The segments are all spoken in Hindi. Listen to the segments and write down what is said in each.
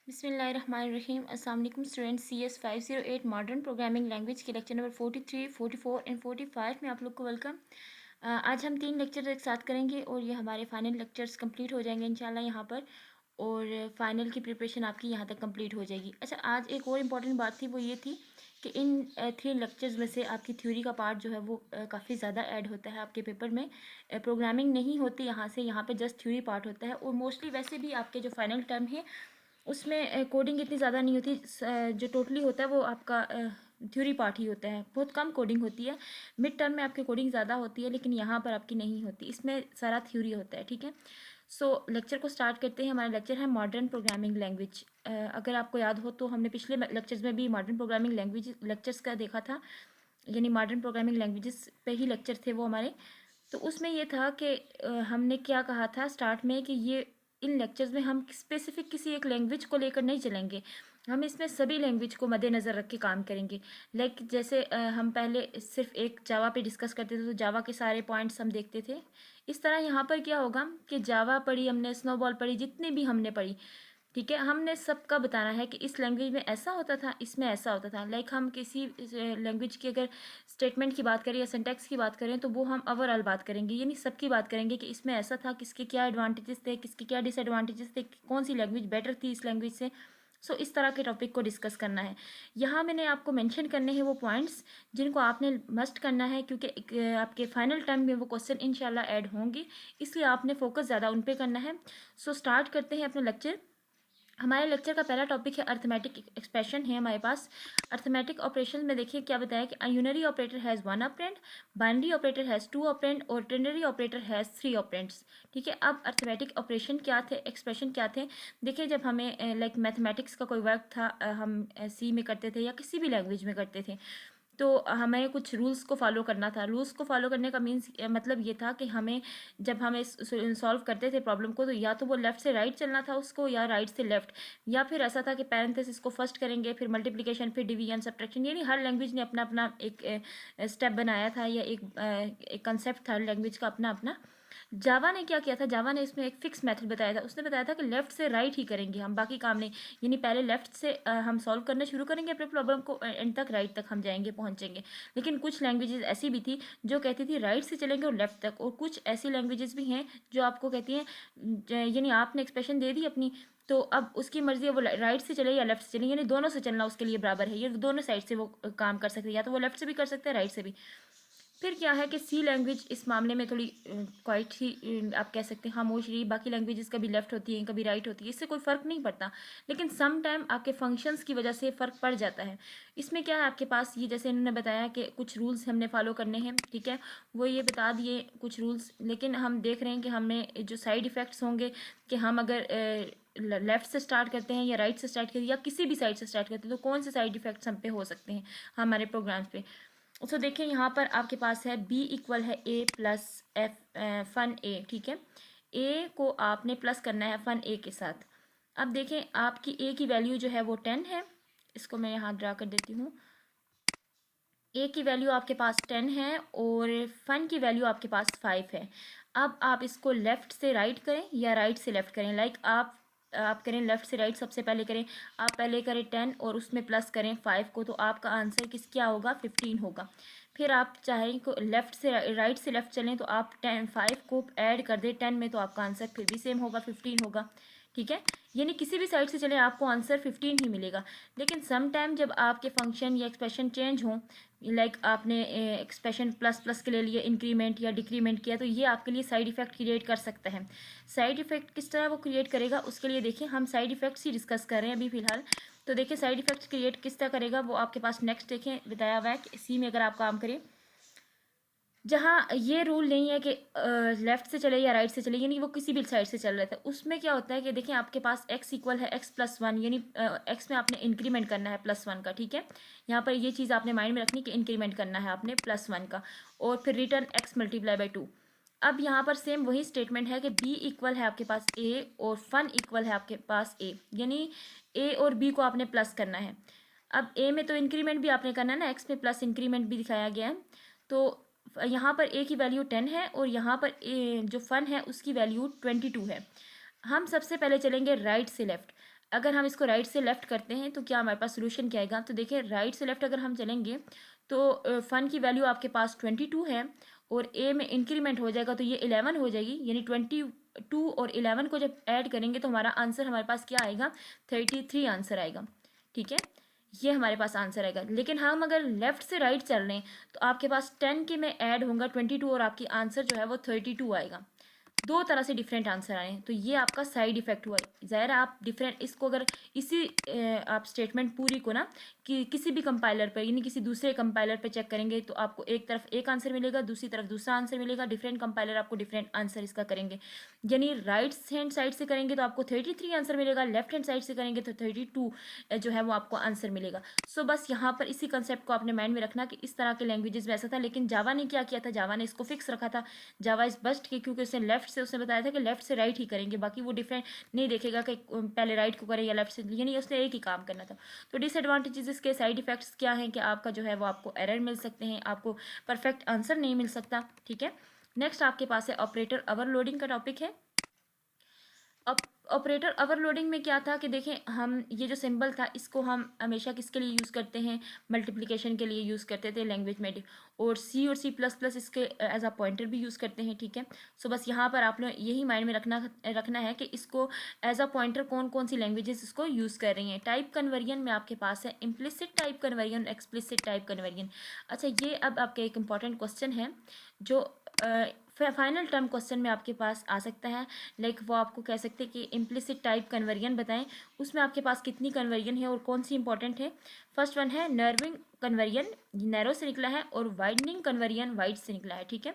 बिस्मिल्लाहिर्रहमानिर्रहीम। अस्सलाम वालेकुम students. CS 508 modern programming language के लेक्चर नंबर 43, 44 एंड 45 में आप लोग को वेलकम। आज हम 3 लेक्चर एक साथ करेंगे और ये हमारे फाइनल लेक्चर्स कंप्लीट हो जाएंगे इंशाल्लाह यहाँ पर, और फाइनल की प्रिपरेशन आपकी यहाँ तक कंप्लीट हो जाएगी। अच्छा, आज एक और इम्पॉर्टेंट बात थी, वो ये थी कि इन 3 लेक्चर्स में से आपकी थ्योरी का पार्ट जो है वो काफ़ी ज़्यादा ऐड होता है आपके पेपर में। प्रोग्रामिंग नहीं होती यहाँ से, यहाँ पे जस्ट थ्योरी पार्ट होता है। और मोस्टली वैसे भी आपके जो फाइनल टर्म है उसमें कोडिंग इतनी ज़्यादा नहीं होती। जो टोटली होता है वो आपका थ्योरी पार्ट ही होता है, बहुत कम कोडिंग होती है। मिड टर्म में आपकी कोडिंग ज़्यादा होती है, लेकिन यहाँ पर आपकी नहीं होती, इसमें सारा थ्योरी होता है। ठीक है, सो लेक्चर को स्टार्ट करते हैं। हमारा लेक्चर है मॉडर्न प्रोग्रामिंग लैंग्वेज। अगर आपको याद हो तो हमने पिछले लेक्चर्स में भी मॉडर्न प्रोग्रामिंग लैंग्वेज लेक्चर्स का देखा था, यानी मॉडर्न प्रोग्रामिंग लैंग्वेजेस पे ही लेक्चर थे वो हमारे। तो उसमें ये था कि हमने क्या कहा था स्टार्ट में कि ये इन लेक्चर्स में हम स्पेसिफिक किसी एक लैंग्वेज को लेकर नहीं चलेंगे, हम इसमें सभी लैंग्वेज को मद्देनज़र रख के काम करेंगे। लाइक जैसे हम पहले सिर्फ एक जावा पे डिस्कस करते थे तो जावा के सारे पॉइंट्स हम देखते थे। इस तरह यहाँ पर क्या होगा कि जावा पढ़ी हमने, स्नोबॉल पढ़ी, जितने भी हमने पढ़ी, ठीक है, हमने सबका बताना है कि इस लैंग्वेज में ऐसा होता था, इसमें ऐसा होता था। लाइक हम किसी लैंग्वेज की अगर स्टेटमेंट की बात करें या सिंटैक्स की बात करें तो वो हम ओवरऑल बात करेंगे, यानी सबकी बात करेंगे कि इसमें ऐसा था, किसके क्या एडवांटेजेस थे, किसके क्या डिसएडवांटेजेस थे, कौन सी लैंग्वेज बेटर थी इस लैंग्वेज से। सो इस तरह के टॉपिक को डिस्कस करना है। यहाँ मैंने आपको मेंशन करने हैं वो पॉइंट्स जिनको आपने मस्ट करना है, क्योंकि आपके फाइनल टाइम में वो क्वेश्चन इंशाल्लाह ऐड होंगे, इसलिए आपने फोकस ज़्यादा उन पे करना है। सो स्टार्ट करते हैं अपना लेक्चर। हमारे लेक्चर का पहला टॉपिक है अर्थमेटिक एक्सप्रेशन है हमारे पास। अर्थमेटिक ऑपरेशन में देखिए क्या बताया कि unary operator has 1 operand, binary operator has 2 operand और टेनरी ऑपरेटर हैज़ 3 ऑपरेंड्स। ठीक है, अब अर्थमेटिक ऑपरेशन क्या थे, एक्सप्रेशन क्या थे। देखिए, जब हमें लाइक मैथमेटिक्स का कोई वर्क था, हम सी में करते थे या किसी भी लैंग्वेज में करते थे, तो हमें कुछ रूल्स को फॉलो करना था। रूल्स को फॉलो करने का मीन्स मतलब ये था कि हमें, जब हमें सॉल्व करते थे प्रॉब्लम को, तो या तो वो लेफ्ट से राइट चलना था उसको, या राइट से लेफ्ट, या फिर ऐसा था कि पैरेंथेसिस को फर्स्ट करेंगे, फिर मल्टीप्लिकेशन, फिर डिवीजन, सब्ट्रैक्शन, यानी हर लैंग्वेज ने अपना अपना एक स्टेप बनाया था, या एक कंसेप्ट था लैंग्वेज का अपना अपना। जावा ने क्या किया था, जावा ने इसमें एक फिक्स मेथड बताया था। उसने बताया था कि लेफ्ट से राइट ही करेंगे हम, बाकी काम नहीं, यानी पहले लेफ्ट से हम सॉल्व करना शुरू करेंगे अपने प्रॉब्लम को, एंड तक राइट तक हम जाएंगे, पहुंचेंगे। लेकिन कुछ लैंग्वेजेस ऐसी भी थी जो कहती थी राइट से चलेंगे और लेफ्ट तक, और कुछ ऐसी लैंग्वेजेस भी हैं जो आपको कहती हैं, यानी आपने एक्सप्रेशन दे दी अपनी, तो अब उसकी मर्जी है वो राइट से चले या लेफ्ट से चले, यानी दोनों से चलना उसके लिए बराबर है, ये दोनों साइड से वो काम कर सकते हैं, या तो वो लेफ्ट से भी कर सकते हैं, राइट से भी। फिर क्या है कि सी लैंग्वेज इस मामले में थोड़ी क्वाइट ही आप कह सकते हैं खामोश रही। बाकी लैंग्वेजेस कभी लेफ्ट होती हैं, कभी राइट होती है, इससे कोई फ़र्क नहीं पड़ता, लेकिन सम टाइम आपके फंक्शंस की वजह से फ़र्क पड़ जाता है। इसमें क्या है, आपके पास ये जैसे इन्होंने बताया कि कुछ रूल्स हमने फॉलो करने हैं, ठीक है, वो ये बता दिए कुछ रूल्स, लेकिन हम देख रहे हैं कि हमें जो साइड इफ़ेक्ट्स होंगे कि हम अगर लेफ्ट से स्टार्ट करते हैं या राइट से स्टार्ट करते हैं या किसी भी साइड से स्टार्ट करते हैं, तो कौन से साइड इफ़ेक्ट्स हम पे हो सकते हैं हमारे प्रोग्राम्स पे। तो देखिए यहाँ पर आपके पास है b इक्वल है a plus F fun a, ठीक है, a को आपने प्लस करना है फन a के साथ। अब देखें आपकी a की वैल्यू जो है वो 10 है, इसको मैं यहाँ ड्रा कर देती हूँ। a की वैल्यू आपके पास 10 है और फन की वैल्यू आपके पास 5 है। अब आप इसको लेफ्ट से राइट करें या राइट से लेफ्ट करें, लाइक आप करें लेफ्ट से राइट, सबसे पहले करें आप पहले करें 10 और उसमें प्लस करें 5 को, तो आपका आंसर क्या होगा, 15 होगा। फिर आप चाहें को लेफ्ट से राइट से लेफ्ट चलें तो आप 5 को ऐड कर दें 10 में, तो आपका आंसर फिर भी सेम होगा, 15 होगा। ठीक है, यानी किसी भी साइड से चले आपको आंसर 15 ही मिलेगा। लेकिन सम टाइम जब आपके फंक्शन या एक्सप्रेशन चेंज हों, लाइक आपने एक्सप्रेशन प्लस प्लस के ले लिए इंक्रीमेंट या डिक्रीमेंट किया, तो ये आपके लिए साइड इफेक्ट क्रिएट कर सकता है। साइड इफेक्ट किस तरह वो क्रिएट करेगा, उसके लिए देखिए हम साइड इफेक्ट्स ही डिस्कस कर रहे हैं अभी फिलहाल। तो देखिए साइड इफेक्ट्स क्रिएट किस तरह करेगा, वो आपके पास नेक्स्ट देखें बताया हुआ है कि सी में अगर आप काम करें जहाँ ये रूल नहीं है कि लेफ्ट से चले या राइट से चले, यानी वो किसी भी साइड से चल रहे थे, उसमें क्या होता है कि देखिए आपके पास x इक्वल है x प्लस 1, यानी x में आपने इंक्रीमेंट करना है +1 का, ठीक है, यहाँ पर ये चीज़ आपने माइंड में रखनी कि इंक्रीमेंट करना है आपने +1 का, और फिर रिटर्न x मल्टीप्लाई बाई 2। अब यहाँ पर सेम वही स्टेटमेंट है कि b इक्वल है आपके पास a और फन इक्वल है आपके पास a, यानी a और b को आपने प्लस करना है। अब a में तो इंक्रीमेंट भी आपने करना है ना, x में प्लस इंक्रीमेंट भी दिखाया गया है, तो यहाँ पर a की वैल्यू 10 है और यहाँ पर जो फन है उसकी वैल्यू 22 है। हम सबसे पहले चलेंगे राइट से लेफ्ट। अगर हम इसको राइट से लेफ्ट करते हैं तो क्या हमारे पास सोल्यूशन क्या आएगा। तो देखिए राइट से लेफ्ट अगर हम चलेंगे तो फन की वैल्यू आपके पास 22 है और ए में इंक्रीमेंट हो जाएगा तो ये 11 हो जाएगी, यानी 22 और 11 को जब ऐड करेंगे तो हमारा आंसर हमारे पास क्या आएगा, 33 आंसर आएगा। ठीक है, ये हमारे पास आंसर आएगा। लेकिन हम अगर लेफ्ट से राइट चल रहे हैं तो आपके पास 10 के में ऐड होगा 22 और आपकी आंसर जो है वो 32 आएगा। दो तरह से डिफरेंट आंसर आए हैं, तो ये आपका साइड इफेक्ट हुआ है। ज़ाहिर है आप डिफरेंट इसको अगर इसी आप स्टेटमेंट पूरी को ना कि किसी भी कंपाइलर पर यानी किसी दूसरे कंपाइलर पर चेक करेंगे तो आपको एक तरफ एक आंसर मिलेगा, दूसरी तरफ दूसरा आंसर मिलेगा। डिफरेंट कंपाइलर आपको डिफरेंट आंसर इसका करेंगे, यानी राइट हैंड साइड से करेंगे तो आपको 33 आंसर मिलेगा, लेफ्ट हैंड साइड से करेंगे तो 32 जो है वो आपको आंसर मिलेगा। सो बस यहाँ पर इसी कंसेप्ट को आपने माइंड में रखना कि इस तरह के लैंग्वेजेस में ऐसा था। लेकिन जावा ने क्या किया था, जावा ने इसको फिक्स रखा था, जावा इस बस्ट के, क्योंकि उसने लेफ्ट से उसने बताया था कि लेफ्ट से राइट ही करेंगे, बाकी वो डिफरेंट नहीं देखेगा कि पहले राइट को करें या लेफ्ट से, यानी उसने एक ही काम करना था। तो डिसएडवांटेजेस इसके साइड इफेक्ट्स क्या हैं कि आपका जो है वो आपको एरर मिल सकते हैं, आपको परफेक्ट आंसर नहीं मिल सकता। ठीक है, नेक्स्ट आपके पास है ऑपरेटर ओवरलोडिंग का टॉपिक है। अब ऑपरेटर ओवरलोडिंग में क्या था कि देखें हम ये जो सिंबल था इसको हम हमेशा किसके लिए यूज़ करते हैं, मल्टीप्लिकेशन के लिए यूज़ करते थे लैंग्वेज में, और सी प्लस प्लस इसके एज अ पॉइंटर भी यूज़ करते हैं। ठीक है, सो बस यहाँ पर आप लोग यही माइंड में रखना है कि इसको एज अ पॉइंटर कौन कौन सी लैंग्वेजेस इसको यूज़ कर रही हैं। टाइप कन्वर्जन में आपके पास है implicit type conversion, explicit type conversion. अच्छा, ये अब आपका एक इंपॉर्टेंट क्वेश्चन है जो फाइनल टर्म क्वेश्चन में आपके पास आ सकता है। लाइक वो आपको कह सकते हैं कि इम्प्लिसिट टाइप कन्वर्जन बताएं, उसमें आपके पास कितनी कन्वर्जन है और कौन सी इंपॉर्टेंट है। फर्स्ट वन है नर्विंग कन्वर्जन, नैरो से निकला है, और वाइडनिंग कन्वर्जन वाइड से निकला है। ठीक है,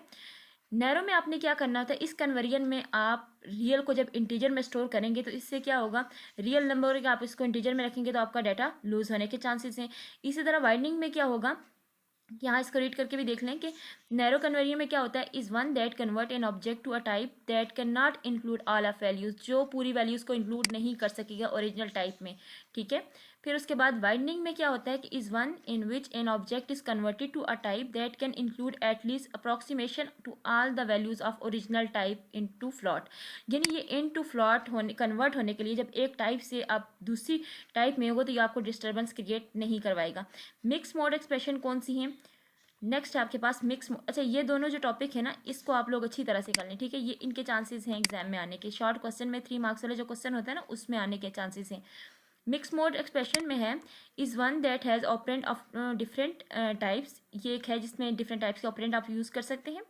नैरो में आपने क्या करना होता है, इस कन्वर्जन में आप रियल को जब इंटीजर में स्टोर करेंगे तो इससे क्या होगा, रियल नंबर आप इसको इंटीजर में रखेंगे तो आपका डाटा लूज होने के चांसेस हैं। इसी तरह वाइडनिंग में क्या होगा, यहाँ इसको रीड करके भी देख लें कि नैरो कन्वर्जन में क्या होता है, is one that convert an object to a type that can not include all of values, जो पूरी वैल्यूज को इंक्लूड नहीं कर सकेगा ओरिजिनल टाइप में। ठीक है, फिर उसके बाद वाइडनिंग में क्या होता है कि is one in which an object is converted to a type that can include at least approximation to all the values of original type int to float. यानी ये इन टू फ्लॉट होने कन्वर्ट होने के लिए जब एक टाइप से आप दूसरी टाइप में होगा तो ये आपको डिस्टर्बेंस क्रिएट नहीं करवाएगा। मिक्स मोड एक्सप्रेशन कौन सी है, नेक्स्ट आपके पास मिक्स। अच्छा, ये दोनों जो टॉपिक है ना इसको आप लोग अच्छी तरह से कर लें। ठीक है, ये इनके चांसेस हैं एग्जाम में आने के, शॉर्ट क्वेश्चन में 3 मार्क्स वाले जो क्वेश्चन होता है ना उसमें आने के चांसेस हैं। मिक्स मोड एक्सप्रेशन में है is one that has operand of different types, ये एक है जिसमें डिफरेंट टाइप्स के ऑपरेंट आप यूज़ कर सकते हैं।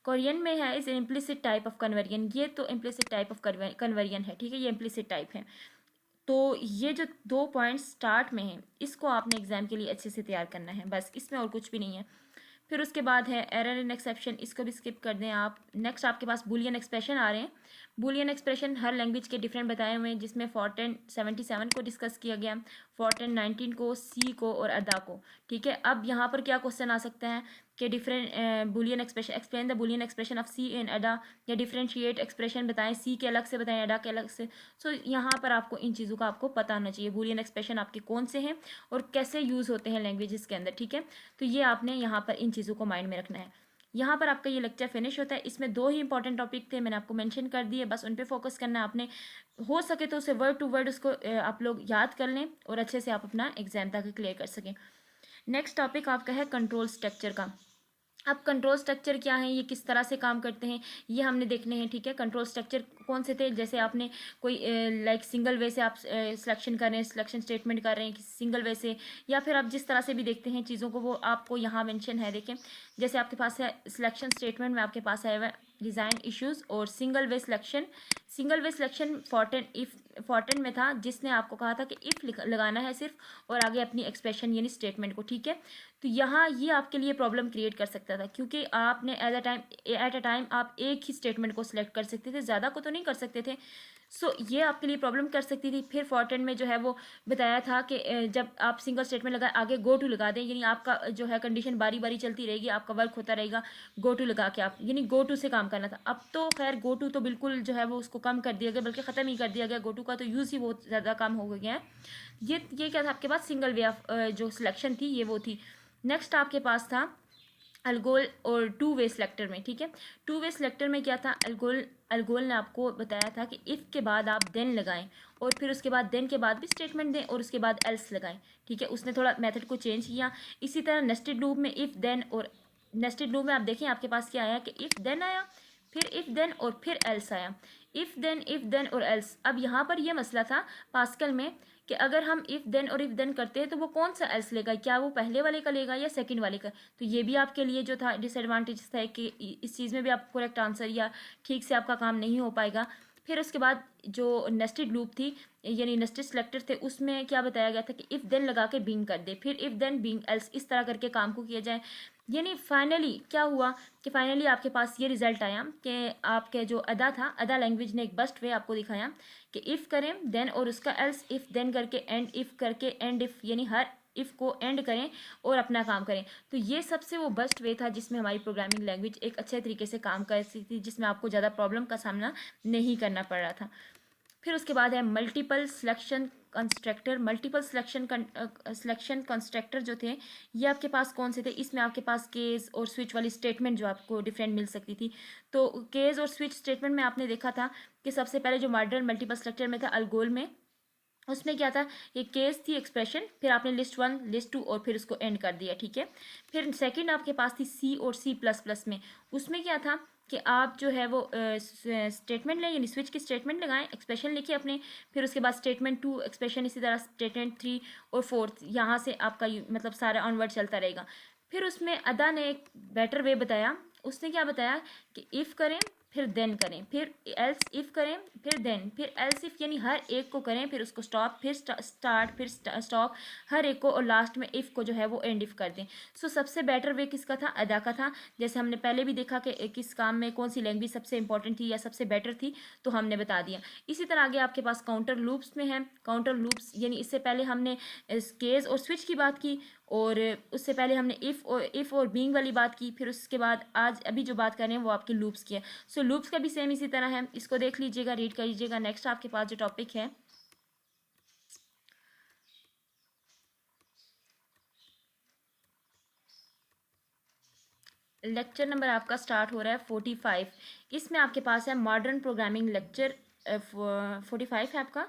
कोरियन में है is implicit type of conversion, ये तो इम्प्लिसिट टाइप ऑफ कन्वर्जन है। ठीक है, ये इम्प्लिसिट टाइप है। तो ये जो 2 पॉइंट्स स्टार्ट में हैं इसको आपने एग्जाम के लिए अच्छे से तैयार करना है, बस इसमें और कुछ भी नहीं है। फिर उसके बाद है एरर इन एक्सेप्शन, इसको भी स्किप कर दें आप। नेक्स्ट आपके पास बुलियन एक्सप्रेशन आ रहे हैं। बुलियन एक्सप्रेशन हर लैंग्वेज के डिफरेंट बताए हुए हैं, जिसमें फॉर्टेन 77 को डिस्कस किया गया, फॉर्टेन 19 को, सी को और अदा को। ठीक है, अब यहाँ पर क्या क्वेश्चन आ सकता है कि different Boolean expression, explain the Boolean expression of C in Ada, या डिफरेंशिएट एक्सप्रेशन बताएं, सी के अलग से बताएं, अदा के अलग से। सो यहाँ पर आपको इन चीज़ों का आपको पता होना चाहिए, बुलियन एक्सप्रेशन आपके कौन से हैं और कैसे यूज़ होते हैं लैंग्वेजेस के अंदर। ठीक है, तो ये आपने यहाँ पर इन चीज़ों को माइंड में रखना है। यहाँ पर आपका ये लेक्चर फिनिश होता है। इसमें 2 ही इंपॉर्टेंट टॉपिक थे, मैंने आपको मेंशन कर दिए, बस उन पे फोकस करना है आपने। हो सके तो उसे वर्ड टू वर्ड उसको आप लोग याद कर लें और अच्छे से आप अपना एग्जाम तक क्लियर कर सकें। नेक्स्ट टॉपिक आपका है कंट्रोल स्ट्रक्चर का। अब कंट्रोल स्ट्रक्चर क्या है, ये किस तरह से काम करते हैं, ये हमने देखने हैं। ठीक है, कंट्रोल स्ट्रक्चर कौन से थे, जैसे आपने कोई लाइक सिंगल वे से आप सिलेक्शन कर रहे हैं, सिलेक्शन स्टेटमेंट कर रहे हैं सिंगल वे से, या फिर आप जिस तरह से भी देखते हैं चीज़ों को वो आपको यहाँ मेंशन है। देखें, जैसे आपके पास है सिलेक्शन स्टेटमेंट में आपके पास है डिज़ाइन इश्यूज और single way selection. Single way selection Fortran में था, जिसने आपको कहा था कि इफ लगाना है सिर्फ और आगे अपनी एक्सप्रेशन यानी स्टेटमेंट को। ठीक है, तो यहाँ ये आपके लिए प्रॉब्लम क्रिएट कर सकता था, क्योंकि आपने एट अ टाइम आप एक ही स्टेटमेंट को सिलेक्ट कर सकते थे, ज़्यादा को तो नहीं कर सकते थे। सो ये आपके लिए प्रॉब्लम कर सकती थी। फिर फॉर्टेन में जो है वो बताया था कि जब आप सिंगल स्टेटमेंट लगाए आगे गो टू लगा दें, यानी आपका जो है कंडीशन बारी बारी चलती रहेगी, आपका वर्क होता रहेगा, गो टू लगा के आप यानी गो टू से काम करना था। अब तो खैर गो टू तो बिल्कुल जो है वो उसको कम कर दिया गया, बल्कि ख़त्म ही कर दिया गया, गो टू का तो यूज़ ही बहुत ज़्यादा कम हो गया है। ये क्या था आपके पास, सिंगल वे ऑफ जो सिलेक्शन थी ये वो थी। नेक्स्ट आपके पास था अलगोल और टू वे सिलेक्टर में, ठीक है। टू वे सिलेक्टर में क्या था, अलगोल ने आपको बताया था कि इफ़ के बाद आप देन लगाएं और फिर उसके बाद देन के बाद भी स्टेटमेंट दें और उसके बाद एल्स लगाएं, ठीक है। उसने थोड़ा मेथड को चेंज किया। इसी तरह नेस्टेड लूप में इफ़ देन और नेस्टेड लूप में आप देखें आपके पास क्या आया कि इफ़ देन आया, फिर इफ़ देन और फिर एल्स आया। इफ़ देन और एल्स। अब यहाँ पर यह मसला था पास्कल में कि अगर हम इफ़ देन और इफ़ देन करते हैं तो वो कौन सा एल्स लेगा, क्या वो पहले वाले का लेगा या सेकंड वाले का। तो ये भी आपके लिए जो था डिसएडवांटेज था कि इस चीज़ में भी आप करेक्ट आंसर या ठीक से आपका काम नहीं हो पाएगा। फिर उसके बाद जो नेस्टेड लूप थी यानी नेस्टेड सेलेक्टर थे उसमें क्या बताया गया था कि इफ़ देन लगा के बीइंग कर दे, फिर इफ़ देन बीइंग एल्स, इस तरह करके काम को किया जाए। यानी फाइनली क्या हुआ कि फाइनली आपके पास ये रिजल्ट आया कि आपके जो अदा था, अदा लैंग्वेज ने एक बेस्ट वे आपको दिखाया कि इफ़ करें देन और उसका एल्स, इफ़ देन करके एंड, इफ़ करके एंड इफ़, यानी हर इफ़ को एंड करें और अपना काम करें। तो ये सबसे वो बेस्ट वे था जिसमें हमारी प्रोग्रामिंग लैंग्वेज एक अच्छे तरीके से काम कर सकती थी, जिसमें आपको ज़्यादा प्रॉब्लम का सामना नहीं करना पड़ रहा था। फिर उसके बाद है multiple selection constructor. Multiple selection constructor जो थे ये आपके पास कौन से थे, इसमें आपके पास केस और स्विच वाली स्टेटमेंट जो आपको डिफरेंट मिल सकती थी। तो केस और स्विच स्टेटमेंट में आपने देखा था कि सबसे पहले जो मॉडर्न मल्टीपल सिलेक्टर में था अलगोल में, उसमें क्या था, ये केस थी एक्सप्रेशन, फिर आपने लिस्ट 1 लिस्ट 2 और फिर उसको एंड कर दिया, ठीक है। फिर सेकंड आपके पास थी सी और सी प्लस प्लस में, उसमें क्या था कि आप जो है वो स्टेटमेंट लें यानी स्विच की स्टेटमेंट लगाएं, एक्सप्रेशन लिखिए अपने, फिर उसके बाद स्टेटमेंट 2 एक्सप्रेशन, इसी तरह स्टेटमेंट 3 और 4, यहाँ से आपका मतलब सारा ऑनवर्ड चलता रहेगा। फिर उसमें अदा ने एक बेटर वे बताया। उसने क्या बताया कि इफ़ करें फिर देन करें, फिर एल्स इफ़ करें, फिर देन, फिर एल्स इफ़, यानी हर एक को करें, फिर उसको स्टॉप, फिर स्टार्ट, फिर स्टॉप, हर एक को, और लास्ट में इफ़ को जो है वो एंड इफ़ कर दें। सो सबसे बेटर वे किसका था, अदा का था। जैसे हमने पहले भी देखा कि किस काम में कौन सी लैंग्वेज सबसे इंपॉर्टेंट थी या सबसे बेटर थी, तो हमने बता दिया। इसी तरह आगे आपके पास काउंटर लूप्स में है। काउंटर लूप्स यानी इससे पहले हमने केस और स्विच की बात की, और उससे पहले हमने इफ़ और बीइंग वाली बात की, फिर उसके बाद आज अभी जो बात कर रहे हैं वो आपके लूप्स की है। सो लूप्स का भी सेम इसी तरह है, इसको देख लीजिएगा, रीड कर लीजिएगा। नेक्स्ट आपके पास जो टॉपिक है लेक्चर नंबर आपका स्टार्ट हो रहा है 45। इसमें आपके पास है मॉडर्न प्रोग्रामिंग लेक्चर 45 है आपका।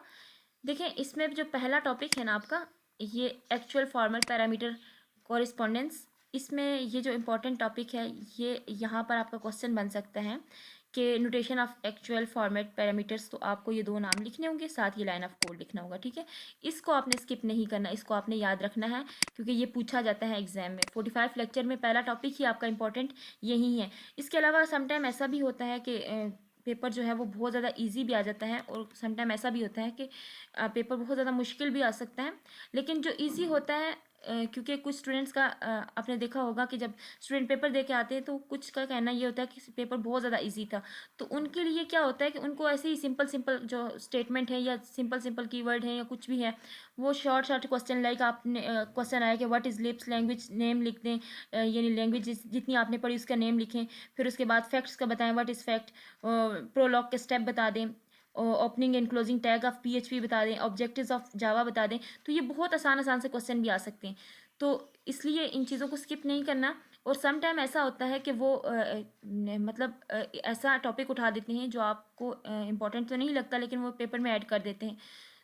देखें इसमें जो पहला टॉपिक है ना आपका, ये एक्चुअल फॉर्मल पैरामीटर कॉरिस्पोंडेंस। इसमें ये जो इम्पोर्टेंट टॉपिक है ये यहाँ पर आपका क्वेश्चन बन सकता है कि notation of actual format parameters, तो आपको ये दो नाम लिखने होंगे, साथ ही लाइन ऑफ कोड लिखना होगा, ठीक है। इसको आपने स्किप नहीं करना, इसको आपने याद रखना है क्योंकि ये पूछा जाता है एग्जाम में। 45 लेक्चर में पहला टॉपिक ही आपका इंपॉर्टेंट यही है। इसके अलावा समटाइम ऐसा भी होता है कि पेपर जो है वो बहुत ज़्यादा इजी भी आ जाता है, और समटाइम ऐसा भी होता है कि पेपर बहुत ज़्यादा मुश्किल भी आ सकता है। लेकिन जो इजी होता है, क्योंकि कुछ स्टूडेंट्स का आपने देखा होगा कि जब स्टूडेंट पेपर दे के आते हैं तो कुछ का कहना ये होता है कि पेपर बहुत ज़्यादा इजी था। तो उनके लिए क्या होता है कि उनको ऐसे ही सिंपल सिंपल जो स्टेटमेंट है या सिंपल सिंपल कीवर्ड है या कुछ भी है, वो शॉर्ट शॉर्ट क्वेश्चन, लाइक आपने क्वेश्चन आया कि what is lips language name लिख दें, यानी लैंग्वेज जितनी आपने पढ़ी उसका नेम लिखें। फिर उसके बाद फैक्ट्स का बताएं, व्हाट इज़ फैक्ट, प्रोलॉग के स्टेप बता दें, opening and closing tag of PHP बता दें, ऑब्जेक्टिव्स ऑफ जावा बता दें। तो ये बहुत आसान आसान से क्वेश्चन भी आ सकते हैं, तो इसलिए इन चीज़ों को स्किप नहीं करना। और सम टाइम ऐसा होता है कि वो मतलब ऐसा टॉपिक उठा देते हैं जो आपको इम्पोर्टेंट तो नहीं लगता, लेकिन वो पेपर में ऐड कर देते हैं।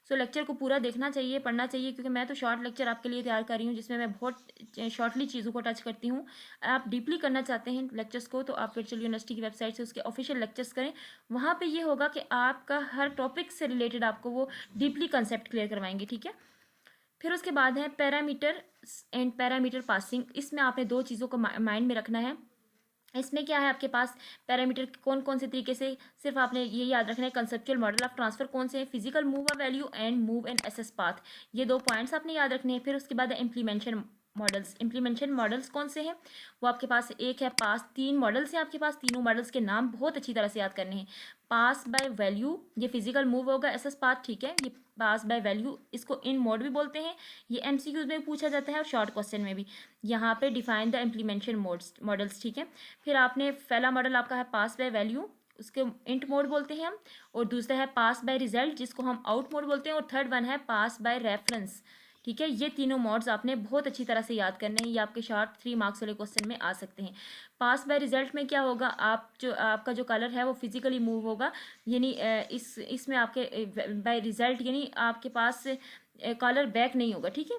सो लेक्चर को पूरा देखना चाहिए, पढ़ना चाहिए, क्योंकि मैं तो शॉर्ट लेक्चर आपके लिए तैयार कर रही हूँ जिसमें मैं बहुत शॉर्टली चीज़ों को टच करती हूँ। आप डीपली करना चाहते हैं लेक्चर्स को तो आप वर्चुअल यूनिवर्सिटी की वेबसाइट से उसके ऑफिशियल लेक्चर्स करें। वहाँ पे ये होगा कि आपका हर टॉपिक से रिलेटेड आपको वो डीपली कंसेप्ट क्लियर करवाएंगे, ठीक है। फिर उसके बाद है पैरामीटर एंड पैरामीटर पासिंग। इसमें आपने दो चीज़ों को माइंड में रखना है। इसमें क्या है आपके पास पैरामीटर कौन कौन से तरीके से, सिर्फ आपने ये याद रखना है कंसेप्चुअल मॉडल ऑफ ट्रांसफर कौन से हैं, physical move a value and move and access path, ये दो पॉइंट्स आपने याद रखने हैं। फिर उसके बाद है इम्प्लीमेंशन मॉडल्स। इम्प्लीमेंशन मॉडल्स कौन से हैं, वो आपके पास एक है पास, तीन मॉडल्स हैं आपके पास, तीनों मॉडल्स के नाम बहुत अच्छी तरह से याद करने हैं। पास बाय वैल्यू, ये फिजिकल मूव होगा, एसेस पाथ, ठीक है, ये पास बाय वैल्यू, इसको इन मोड भी बोलते हैं, ये एमसीक्यूज में पूछा जाता है और शॉर्ट क्वेश्चन में भी। यहाँ पे डिफाइन द इम्प्लीमेंशन मॉडल्स, ठीक है। फिर आपने पहला मॉडल आपका है पास बाय वैल्यू, उसके इंट मोड बोलते हैं हम, और दूसरा है पास बाय रिजल्ट जिसको हम आउट मोड बोलते हैं, और थर्ड वन है पास बाय रेफरेंस, ठीक है, ये तीनों मोड्स आपने बहुत अच्छी तरह से याद करने हैं, ये आपके शॉर्ट 3 मार्क्स वाले क्वेश्चन में आ सकते हैं। पास बाय रिजल्ट में क्या होगा, आपका जो कलर है वो फिजिकली मूव होगा, यानी इसमें आपके बाय रिजल्ट यानी आपके पास कलर बैक नहीं होगा। ठीक है,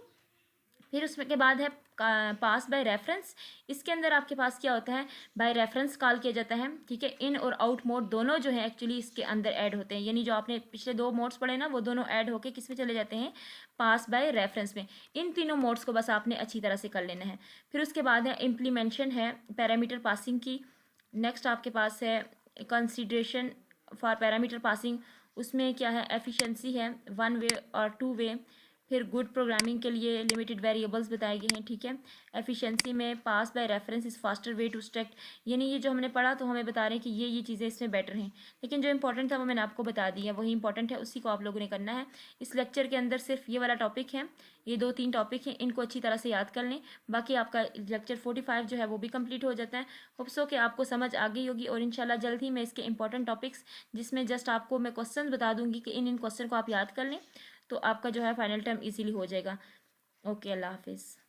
फिर उसमें के बाद है पास बाय रेफरेंस। इसके अंदर आपके पास क्या होता है, बाय रेफरेंस कॉल किया जाता है। ठीक है, इन और आउट मोड दोनों जो है एक्चुअली इसके अंदर ऐड होते हैं, यानी जो आपने पिछले 2 मोड्स पढ़े ना वो दोनों ऐड होके किस में चले जाते हैं, पास बाय रेफरेंस में। इन तीनों मोड्स को बस आपने अच्छी तरह से कर लेना है। फिर उसके बाद है इम्प्लीमेंशन है पैरामीटर पासिंग की। नेक्स्ट आपके पास है कंसिडरेशन फॉर पैरामीटर पासिंग, उसमें क्या है, एफिशिएंसी है 1 वे और 2 वे। फिर गुड प्रोग्रामिंग के लिए लिमिटेड वेरिएबल्स बताए गए हैं। ठीक है, एफिशिएंसी में pass by reference is faster way to struct, यानी ये जो हमने पढ़ा तो हमें बता रहे हैं कि ये चीज़ें इसमें बेटर हैं, लेकिन जो इंपॉर्टेंट था वो मैंने आपको बता दिया, वही इंपॉर्टेंट है, उसी को आप लोगों ने करना है। इस लेक्चर के अंदर सिर्फ ये वाला टॉपिक है, ये 2-3 टॉपिक हैं, इनको अच्छी तरह से याद कर लें, बाकी आपका लेक्चर 45 जो है वो भी कंप्लीट हो जाता है। होप्सो कि आपको समझ आ गई होगी, और इंशाल्लाह जल्द ही मैं इसके इंपॉर्टेंट टॉपिक्स जिसमें जस्ट आपको मैं क्वेश्चन बता दूंगी कि इन क्वेश्चन को आप याद कर लें, तो आपका जो है फाइनल टर्म इजीली हो जाएगा। ओके, अल्लाह हाफिज़।